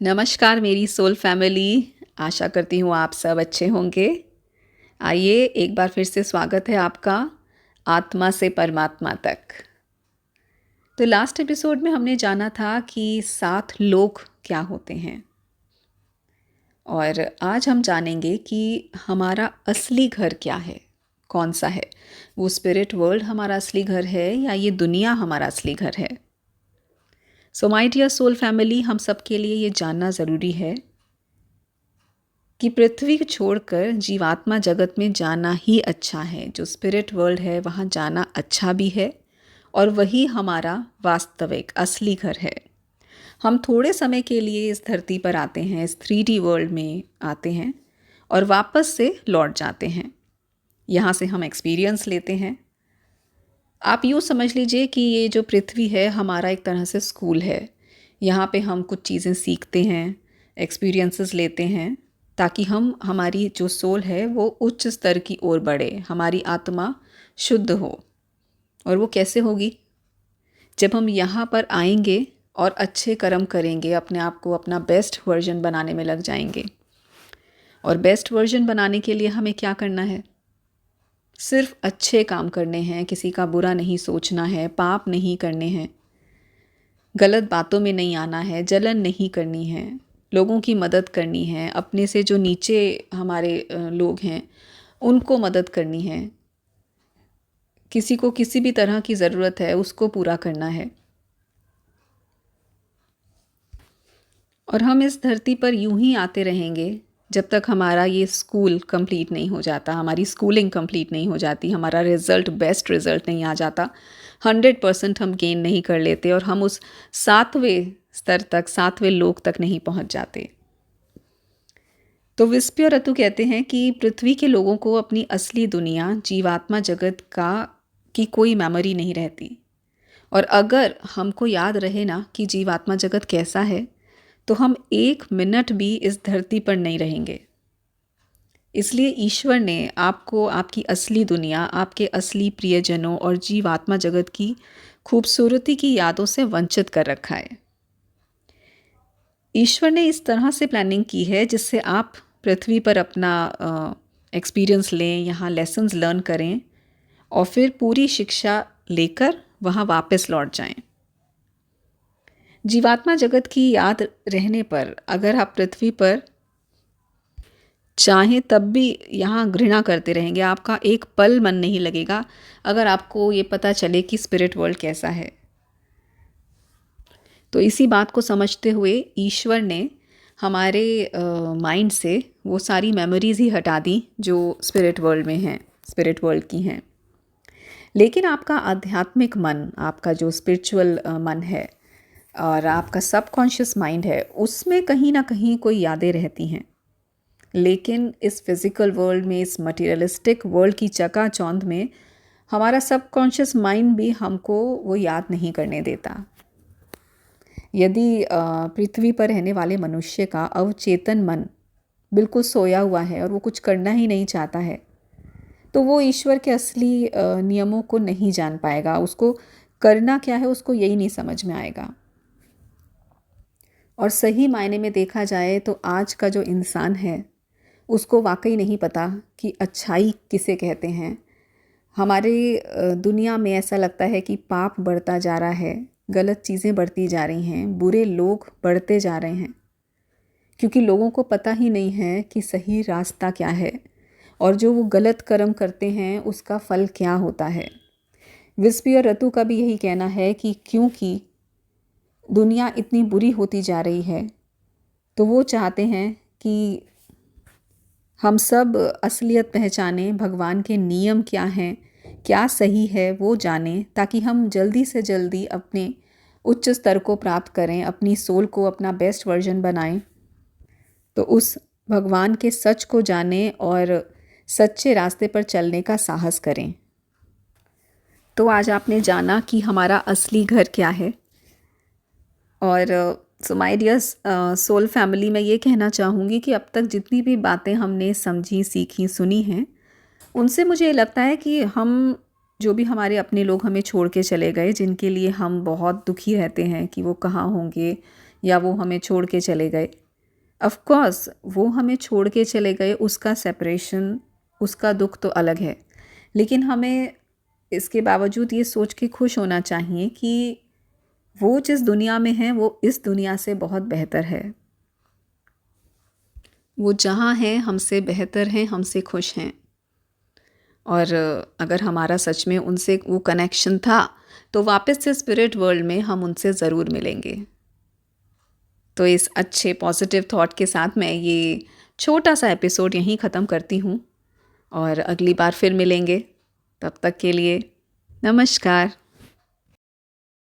नमस्कार मेरी soul family. आशा करती हूँ आप सब अच्छे होंगे। आइए एक बार फिर से स्वागत है आपका आत्मा से परमात्मा तक। तो लास्ट एपिसोड में हमने जाना था कि 7 लोक क्या होते हैं और आज हम जानेंगे कि हमारा असली घर क्या है, कौन सा है। वो स्पिरिट वर्ल्ड हमारा असली घर है या ये दुनिया हमारा असली घर है। So my dear soul family, हम सब के लिए ये जानना ज़रूरी है कि पृथ्वी को छोड़कर जीवात्मा जगत में जाना ही अच्छा है। जो स्पिरिट वर्ल्ड है वहाँ जाना अच्छा भी है और वही हमारा वास्तविक असली घर है। हम थोड़े समय के लिए इस धरती पर आते हैं, इस 3D वर्ल्ड में आते हैं और वापस से लौट जाते हैं। यहाँ से हम एक्सपीरियंस लेते हैं। आप यूँ समझ लीजिए कि ये जो पृथ्वी है हमारा एक तरह से स्कूल है। यहाँ पे हम कुछ चीज़ें सीखते हैं, एक्सपीरियंसेस लेते हैं ताकि हमारी जो सोल है वो उच्च स्तर की ओर बढ़े, हमारी आत्मा शुद्ध हो। और वो कैसे होगी? जब हम यहाँ पर आएंगे और अच्छे कर्म करेंगे, अपने आप को अपना बेस्ट वर्जन बनाने में लग जाएंगे। और बेस्ट वर्जन बनाने के लिए हमें क्या करना है? सिर्फ अच्छे काम करने हैं, किसी का बुरा नहीं सोचना है, पाप नहीं करने हैं, गलत बातों में नहीं आना है, जलन नहीं करनी है, लोगों की मदद करनी है, अपने से जो नीचे हमारे लोग हैं उनको मदद करनी है, किसी को किसी भी तरह की ज़रूरत है उसको पूरा करना है। और हम इस धरती पर यूं ही आते रहेंगे जब तक हमारा ये स्कूल कंप्लीट नहीं हो जाता, हमारी स्कूलिंग कंप्लीट नहीं हो जाती, हमारा रिज़ल्ट बेस्ट रिज़ल्ट नहीं आ जाता, 100% हम गेन नहीं कर लेते और हम उस 7वें स्तर तक, 7वें लोक तक नहीं पहुंच जाते। तो विस्पी और रतु कहते हैं कि पृथ्वी के लोगों को अपनी असली दुनिया जीवात्मा जगत का की कोई मेमोरी नहीं रहती। और अगर हमको याद रहे ना कि जीवात्मा जगत कैसा है, तो हम 1 मिनट भी इस धरती पर नहीं रहेंगे। इसलिए ईश्वर ने आपको आपकी असली दुनिया, आपके असली प्रियजनों और जीवात्मा जगत की खूबसूरती की यादों से वंचित कर रखा है। ईश्वर ने इस तरह से प्लानिंग की है जिससे आप पृथ्वी पर अपना एक्सपीरियंस लें, यहाँ लेसन्स लर्न करें और फिर पूरी शिक्षा लेकर वहाँ वापस लौट जाएं। जीवात्मा जगत की याद रहने पर अगर आप पृथ्वी पर चाहें तब भी यहाँ घृणा करते रहेंगे, आपका एक पल मन नहीं लगेगा अगर आपको ये पता चले कि स्पिरिट वर्ल्ड कैसा है। तो इसी बात को समझते हुए ईश्वर ने हमारे माइंड से वो सारी मेमोरीज़ ही हटा दी जो स्पिरिट वर्ल्ड में हैं, स्पिरिट वर्ल्ड की हैं। लेकिन आपका आध्यात्मिक मन, आपका जो स्पिरिचुअल मन है और आपका सबकॉन्शियस माइंड है, उसमें कहीं ना कहीं कोई यादें रहती हैं। लेकिन इस फिज़िकल वर्ल्ड में, इस मटेरियलिस्टिक वर्ल्ड की चकाचौंध में हमारा सबकॉन्शियस माइंड भी हमको वो याद नहीं करने देता। यदि पृथ्वी पर रहने वाले मनुष्य का अवचेतन मन बिल्कुल सोया हुआ है और वो कुछ करना ही नहीं चाहता है, तो वो ईश्वर के असली नियमों को नहीं जान पाएगा। उसको करना क्या है उसको यही नहीं समझ में आएगा। और सही मायने में देखा जाए तो आज का जो इंसान है उसको वाकई नहीं पता कि अच्छाई किसे कहते हैं। हमारे दुनिया में ऐसा लगता है कि पाप बढ़ता जा रहा है, गलत चीज़ें बढ़ती जा रही हैं, बुरे लोग बढ़ते जा रहे हैं, क्योंकि लोगों को पता ही नहीं है कि सही रास्ता क्या है और जो वो गलत कर्म करते हैं उसका फल क्या होता है। विस्पी और रतु का भी यही कहना है कि क्योंकि दुनिया इतनी बुरी होती जा रही है तो वो चाहते हैं कि हम सब असलियत पहचानें, भगवान के नियम क्या हैं, क्या सही है वो जानें, ताकि हम जल्दी से जल्दी अपने उच्च स्तर को प्राप्त करें, अपनी सोल को अपना बेस्ट वर्जन बनाएं। तो उस भगवान के सच को जानें और सच्चे रास्ते पर चलने का साहस करें। तो आज आपने जाना कि हमारा असली घर क्या है। और so my dear soul family, मैं ये कहना चाहूँगी कि अब तक जितनी भी बातें हमने समझी, सीखी, सुनी हैं, उनसे मुझे लगता है कि हम जो भी हमारे अपने लोग हमें छोड़ के चले गए, जिनके लिए हम बहुत दुखी रहते हैं कि वो कहाँ होंगे, या वो हमें छोड़ के चले गए। ऑफ कोर्स वो हमें छोड़ के चले गए, उसका सेपरेशन, उसका दुख तो अलग है, लेकिन हमें इसके बावजूद ये सोच के खुश होना चाहिए कि वो जिस दुनिया में है वो इस दुनिया से बहुत बेहतर है। वो जहाँ हैं हमसे बेहतर हैं, हमसे खुश हैं। और अगर हमारा सच में उनसे वो कनेक्शन था तो वापस से स्पिरिट वर्ल्ड में हम उनसे ज़रूर मिलेंगे। तो इस अच्छे पॉजिटिव थॉट के साथ मैं ये छोटा सा एपिसोड यहीं ख़त्म करती हूँ और अगली बार फिर मिलेंगे। तब तक के लिए नमस्कार।